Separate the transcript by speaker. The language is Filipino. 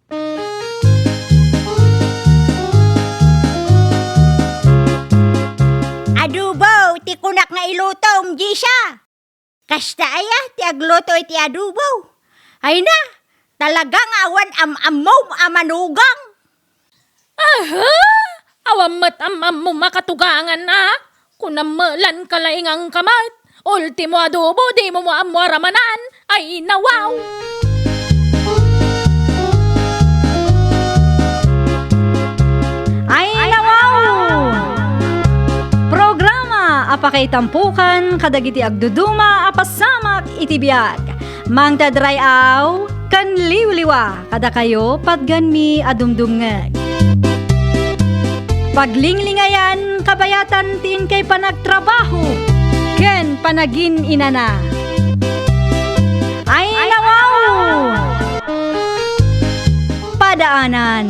Speaker 1: Adubo, ti kunak nga ilutom, Gisha. Kasta aya, ti agluto iti adubo. Ay na, talagang awan am-amaw amanugang.
Speaker 2: Aha! Awam mat mo makatugangan na. Kunamalan kalaingang kamat. Ultimo adobo, di mo ramanan. Ay nawaw!
Speaker 3: Ay nawaw! Programa apakay tampukan kadagiti agduduma apasamak iti biag. Mang tadray aw kan liwliwa kada kayo padganmi adumdumngeg. Paglinglingayan kabayatan tin kay panagtrabaho ken panagin inana. Ay nawaw! Padaanan